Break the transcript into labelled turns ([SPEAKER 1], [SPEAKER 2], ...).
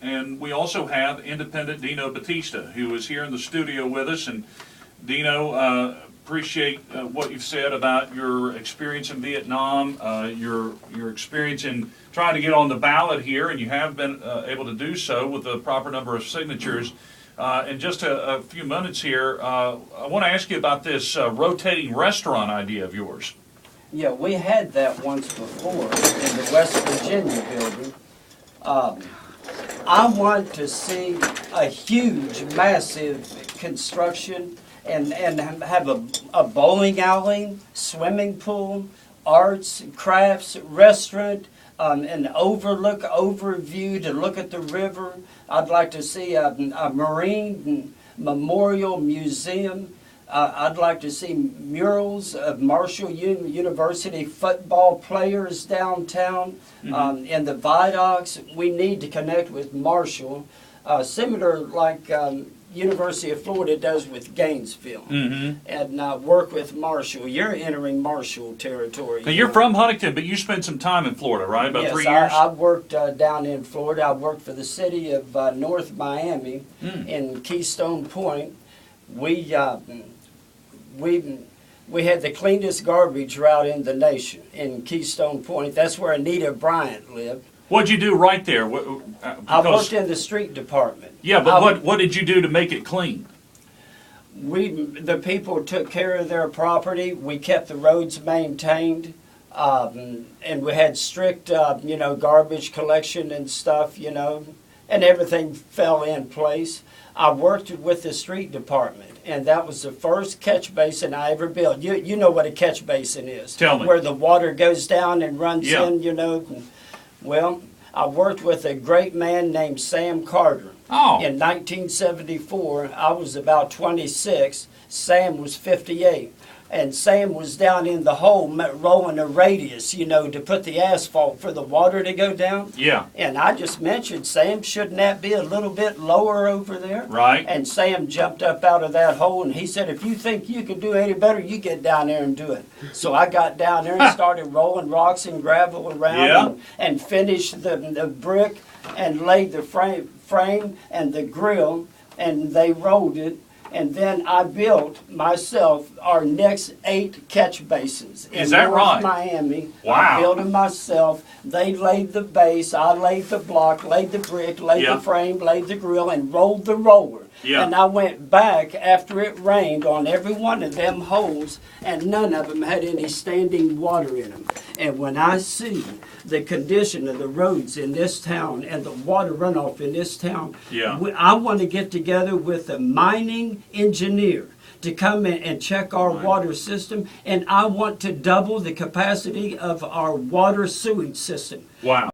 [SPEAKER 1] and we also have independent Dino Battista, who is here in the studio with us. And Dino, appreciate what you've said about your experience in Vietnam, your experience in trying to get on the ballot here, and you have been able to do so with the proper number of signatures. In just a few minutes here, I want to ask you about this rotating restaurant idea of yours.
[SPEAKER 2] Yeah, we had that once before in the West Virginia building. I want to see a huge, massive construction and have a bowling alley, swimming pool, arts, crafts, restaurant, an overview to look at the river. I'd like to see a marine memorial museum. I'd like to see murals of Marshall University football players downtown. In the viaducts. We need to connect with Marshall, similar like University of Florida does with Gainesville, and work with Marshall. You're entering Marshall territory.
[SPEAKER 1] Now, you're from Huntington, but you spent some time in Florida, right? About 3 years?
[SPEAKER 2] Yes, I worked down in Florida. I worked for the city of North Miami in Keystone Point. We had the cleanest garbage route in the nation in Keystone Point. That's where Anita Bryant lived.
[SPEAKER 1] What'd you do right there?
[SPEAKER 2] I worked in the street department.
[SPEAKER 1] Yeah, but what did you do to make it clean?
[SPEAKER 2] The people took care of their property. We kept the roads maintained, and we had strict, garbage collection and stuff, and everything fell in place. I worked with the street department, and that was the first catch basin I ever built. You know what a catch basin is?
[SPEAKER 1] Tell me.
[SPEAKER 2] Where the water goes down and runs in, Well, I worked with a great man named Sam Carter.
[SPEAKER 1] Oh.
[SPEAKER 2] In 1974, I was about 26. Sam was 58. And Sam was down in the hole rolling a radius, to put the asphalt for the water to go down.
[SPEAKER 1] Yeah.
[SPEAKER 2] And I just mentioned, Sam, shouldn't that be a little bit lower over there?
[SPEAKER 1] Right.
[SPEAKER 2] And Sam jumped up out of that hole and he said, if you think you can do any better, you get down there and do it. So I got down there and started rolling rocks and gravel around and finished the brick and laid the frame and the grill, and they rolled it. And then I built myself our next 8 catch basins in North Miami.
[SPEAKER 1] Wow.
[SPEAKER 2] I built them myself. They laid the base, I laid the block, laid the brick, laid the frame, laid the grill, and rolled the roller.
[SPEAKER 1] Yeah.
[SPEAKER 2] And I went back after it rained on every one of them holes, and none of them had any standing water in them. And when I see the condition of the roads in this town and the water runoff in this town, I want to get together with a mining engineer to come in and check our water system, and I want to double the capacity of our water sewage system.
[SPEAKER 1] Wow.